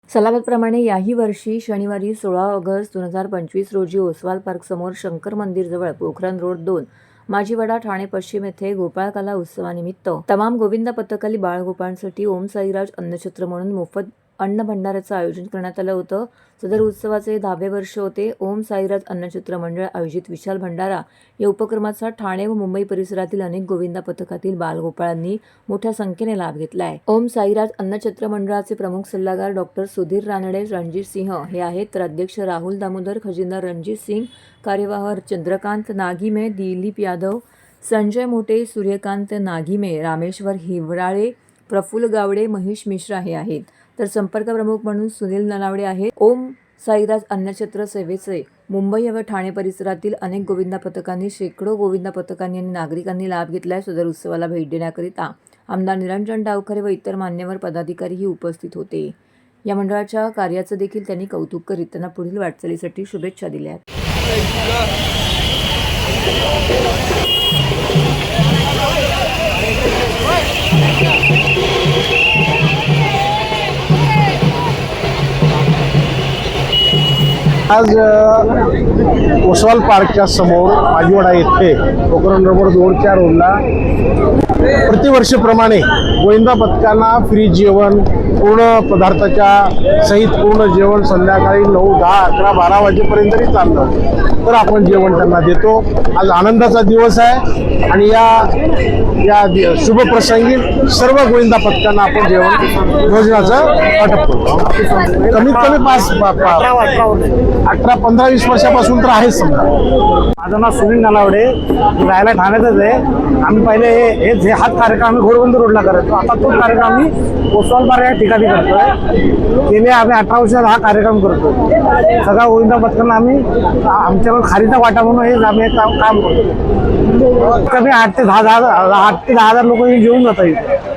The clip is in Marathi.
सलामतप्रमाणे याही वर्षी शनिवारी 16 ऑगस्ट 2025 रोजी ओसवाल पार्क समोर शंकर मंदिरजवळ पोखरण रोड 2 माजीवाडा ठाणे पश्चिम येथे गोपाळकाला उत्सवानिमित्त तमाम गोविंदा पथकाली बाळगोपाळांसाठी ओम साईराज अन्नछत्र म्हणून मोफत अन्न भंडाराचं आयोजन करण्यात आलं होतं। सदर उत्सवाचे 10वे वर्ष होते। ओम साईराज अन्नछत्र मंडळ आयोजित विशाल भंडारा या उपक्रमाचा ठाणे व मुंबई परिसरातील अनेक गोविंदा पथकातील बालगोपाळांनी मोठ्या संख्येने लाभ घेतलाय। ओम साईराज अन्नछत्र मंडळाचे प्रमुख सल्लागार डॉक्टर सुधीर रानडे रणजित सिंह हे आहेत, तर अध्यक्ष राहुल दामोदर, खजिनदार रणजित सिंग, कार्यवाह चंद्रकांत नागीमे, दिलीप यादव, संजय मोटे, सूर्यकांत नागीमे, रामेश्वर हिवराळे, प्रफुल्ल गावडे, महेश मिश्रा हे आहेत, तर संपर्क प्रमुख म्हणून सुनील नलावडे आहेत। ओम साईराज अन्नछत्र सेवेचे मुंबई व ठाणे परिसरातील अनेक गोविंदा पथकांनी, शेकडो गोविंदा पथकांनी आणि नागरिकांनी लाभ घेतलाय। सदर उत्सवाला भेट देण्याकरिता आमदार निरंजन डावखरे व इतर मान्यवर पदाधिकारीही उपस्थित होते। या मंडळाच्या कार्याचं देखील त्यांनी कौतुक करीत त्यांना पुढील वाटचालीसाठी शुभेच्छा दिल्या। आज ओसवाल पार्कच्या समोर माजीवाडा येथे पोखरण रोड 2च्या रोडला प्रतिवर्षीप्रमाणे गोविंदा पथकांना फ्री जेवण, पूर्ण पदार्थाच्या सहित पूर्ण जेवण संध्याकाळी 9, 10, 11, 12 वाजेपर्यंतही चाललं तर आपण जेवण त्यांना देतो। आज आनंदाचा दिवस आहे आणि या शुभ प्रसंगी सर्व गोविंदा पथकांना आपण जेवण भोजनाचं वाटप करतो। कमीत कमी 18-15-20 वर्षापासून तर आहेच समजा। माझं नाव सुनील नलावडे, राहायला ठाण्यातच आहे। आम्ही पहिले हाच कार्यक्रम आम्ही घोडबंदर रोडला करायचो, आता तोच कार्यक्रम आम्ही ओसवाल पार्क या ठिकाणी करतोय। गेले आम्ही 18 वर्षात हा कार्यक्रम करतो। सगळ्या गोविंदा पथकांना आम्ही आमच्याकडे खारीचा वाटा म्हणून हे आम्ही काम करतो। कमी 8 ते 10 हजार लोक जेवून जातात।